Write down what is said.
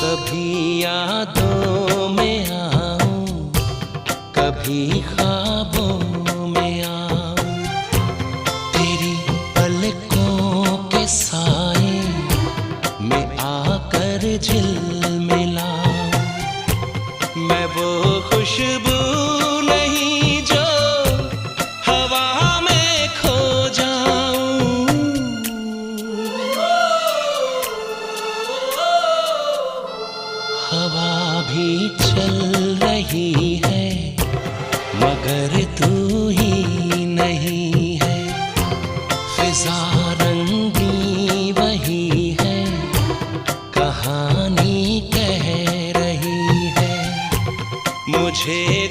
कभी यादों में आऊं, कभी ख्वाबों में आऊं, तेरी पलकों के साए में आकर झिलमिलाऊं। मैं वो खुशबू नहीं जो हवा में खो जाऊं। हवा भी चल रही है मगर तू ही नहीं है। फिजा रंगी वही है, कहानी कह रही है मुझे